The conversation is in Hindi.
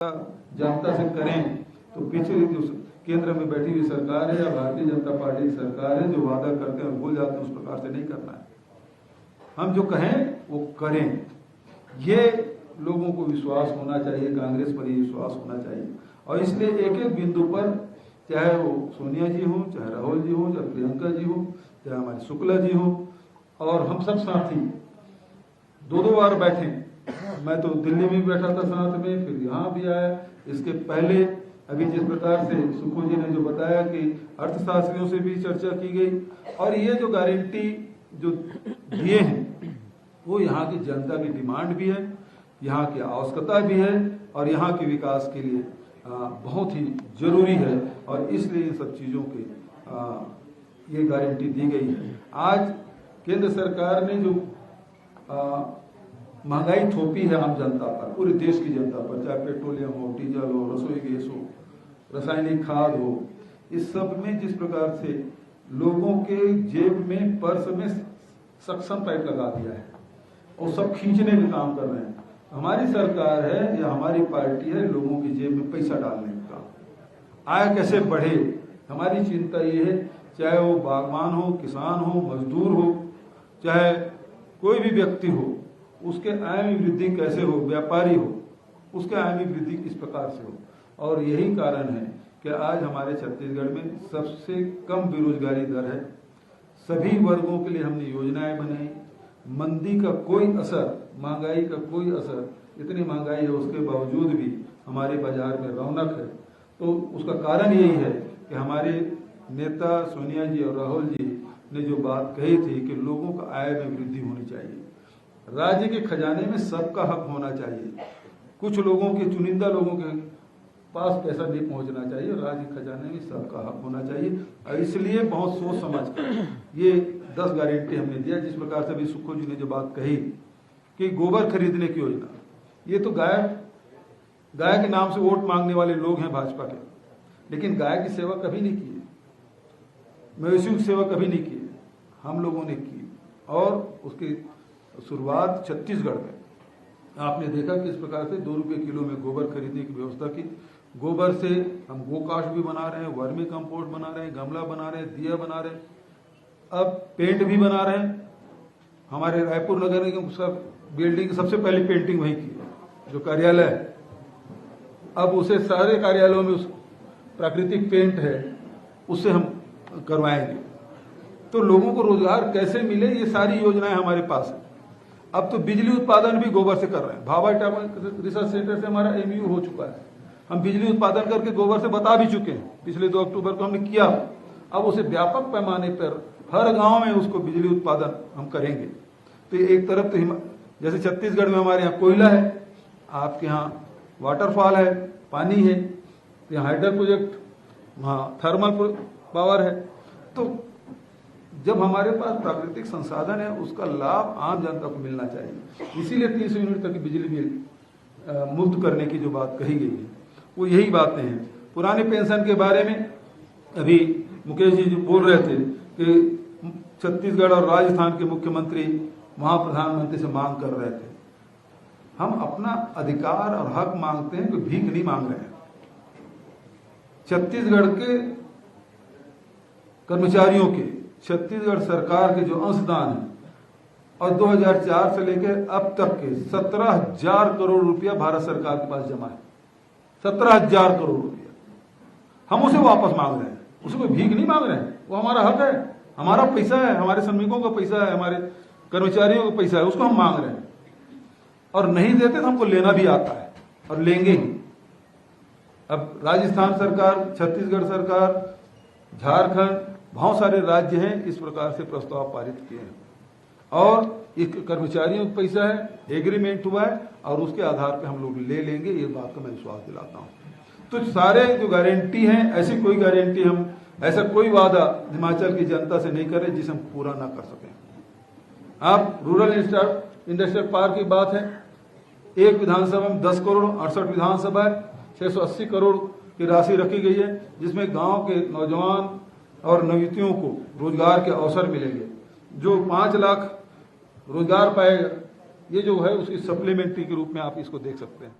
जनता से करें तो पिछली जो केंद्र में बैठी हुई सरकार है या भारतीय जनता पार्टी की सरकार है जो वादा करते हैं भूल जाते हैं, उस प्रकार से नहीं करना है। हम जो कहें वो करें, ये लोगों को विश्वास होना चाहिए, कांग्रेस पर ही विश्वास होना चाहिए। और इसलिए एक एक बिंदु पर, चाहे वो सोनिया जी हो, चाहे राहुल जी हो, चाहे प्रियंका जी हो, चाहे हमारे शुक्ला जी हो, और हम सब साथी दो बार बैठे। मैं तो दिल्ली में भी बैठा था साथ में, फिर यहाँ भी आया। इसके पहले अभी जिस प्रकार से सुखो जी ने जो बताया कि अर्थशास्त्रियों से भी चर्चा की गई, और ये जो गारंटी जो दिए हैं वो यहाँ की जनता की डिमांड भी है, यहाँ की आवश्यकता भी है, और यहाँ के विकास के लिए बहुत ही जरूरी है। और इसलिए इन सब चीज़ों के ये गारंटी दी गई है। आज केंद्र सरकार ने जो महंगाई थोपी है आम जनता पर, पूरे देश की जनता पर, चाहे पेट्रोलियम हो, डीजल हो, रसोई गैस हो, रासायनिक खाद हो, इस सब में जिस प्रकार से लोगों के जेब में, पर्स में सक्शन पाइप लगा दिया है और सब खींचने का काम कर रहे हैं। हमारी सरकार है या हमारी पार्टी है लोगों की जेब में पैसा डालने का, आय कैसे बढ़े, हमारी चिंता ये है। चाहे वो बागवान हो, किसान हो, मजदूर हो, चाहे कोई भी व्यक्ति हो, उसके आय में वृद्धि कैसे हो, व्यापारी हो, उसके आय में वृद्धि किस प्रकार से हो। और यही कारण है कि आज हमारे छत्तीसगढ़ में सबसे कम बेरोजगारी दर है। सभी वर्गों के लिए हमने योजनाएं बनाई। मंदी का कोई असर, महंगाई का कोई असर, इतनी महंगाई है उसके बावजूद भी हमारे बाजार में रौनक है। तो उसका कारण यही है कि हमारे नेता सोनिया जी और राहुल जी ने जो बात कही थी कि लोगों का आय में वृद्धि होनी चाहिए, राज्य के खजाने में सबका हक होना चाहिए, कुछ लोगों के, चुनिंदा लोगों के पास पैसा नहीं पहुंचना चाहिए, राज्य खजाने में सबका हक होना चाहिए। और इसलिए बहुत सोच समझ कर ये 10 गारंटी हमने दिया। जिस प्रकार से अभी सुखो जी ने जो बात कही कि गोबर खरीदने की योजना, ये तो गाय के नाम से वोट मांगने वाले लोग हैं भाजपा के, लेकिन गाय की सेवा कभी नहीं की, मवेशियों की सेवा कभी नहीं की, हम लोगों ने की। और उसकी शुरुआत छत्तीसगढ़ में आपने देखा कि इस प्रकार से 2 रुपये किलो में गोबर खरीदने की व्यवस्था की। गोबर से हम गोकाष्ठ भी बना रहे हैं, वर्मी कंपोस्ट बना रहे हैं, गमला बना रहे हैं, दिया बना रहे हैं, अब पेंट भी बना रहे हैं। हमारे रायपुर नगर निगम सब बिल्डिंग की सबसे पहले पेंटिंग वही की, जो कार्यालय है, अब उसे सारे कार्यालयों में उस प्राकृतिक पेंट है उससे हम करवाएंगे। तो लोगों को रोजगार कैसे मिले, ये सारी योजनाएं हमारे पास है। अब तो बिजली उत्पादन भी गोबर से कर रहे हैं। भाभा रिसर्च सेंटर से हमारा MU हो चुका है, हम बिजली उत्पादन करके गोबर से बता भी चुके हैं। पिछले 2 अक्टूबर को हमने किया। अब उसे व्यापक पैमाने पर हर गांव में उसको बिजली उत्पादन हम करेंगे। तो एक तरफ तो जैसे छत्तीसगढ़ में हमारे यहाँ कोयला है, आपके यहाँ वाटरफॉल है, पानी है, यहाँ हाइडल प्रोजेक्ट, वहाँ थर्मल पावर है। तो जब हमारे पास प्राकृतिक संसाधन है उसका लाभ आम जनता को मिलना चाहिए। इसीलिए 300 यूनिट तक की बिजली बिल मुफ्त करने की जो बात कही गई है वो यही बातें हैं। पुराने पेंशन के बारे में अभी मुकेश जी बोल रहे थे कि छत्तीसगढ़ और राजस्थान के मुख्यमंत्री वहां प्रधानमंत्री से मांग कर रहे थे। हम अपना अधिकार और हक मांगते हैं, कोई भीख नहीं मांग रहे हैं। छत्तीसगढ़ के कर्मचारियों के, छत्तीसगढ़ सरकार के जो अंशदान है, और 2004 से लेकर अब तक के 17,000 करोड़ रुपया भारत सरकार के पास जमा है। 17,000 करोड़ रुपया हम उसे वापस मांग रहे हैं, उसे कोई भीख नहीं मांग रहे हैं। वो हमारा हक है, हमारा पैसा है, हमारे श्रमिकों का पैसा है, हमारे कर्मचारियों का पैसा है, उसको हम मांग रहे हैं। और नहीं देते तो हमको लेना भी आता है और लेंगे ही। अब राजस्थान सरकार, छत्तीसगढ़ सरकार, झारखंड, बहुत सारे राज्य हैं इस प्रकार से प्रस्ताव पारित किए हैं, और एक कर्मचारियों का पैसा है, एग्रीमेंट हुआ है, और उसके आधार पे हम लोग ले लेंगे, ये बात का मैं विश्वास दिलाता हूँ। तो सारे जो गारंटी हैं, ऐसी कोई गारंटी हम, ऐसा कोई वादा हिमाचल की जनता से नहीं करें जिसे हम पूरा ना कर सकें। आप रूरल इंडस्ट्रियल पार्क की बात है, एक विधानसभा में 10 करोड़, 68 विधानसभा है, 680 करोड़ की राशि रखी गई है, जिसमें गांव के नौजवान और नवयुवतियों को रोजगार के अवसर मिलेंगे। जो 5 लाख रोजगार पाएगा, ये जो है उसकी सप्लीमेंट्री के रूप में आप इसको देख सकते हैं।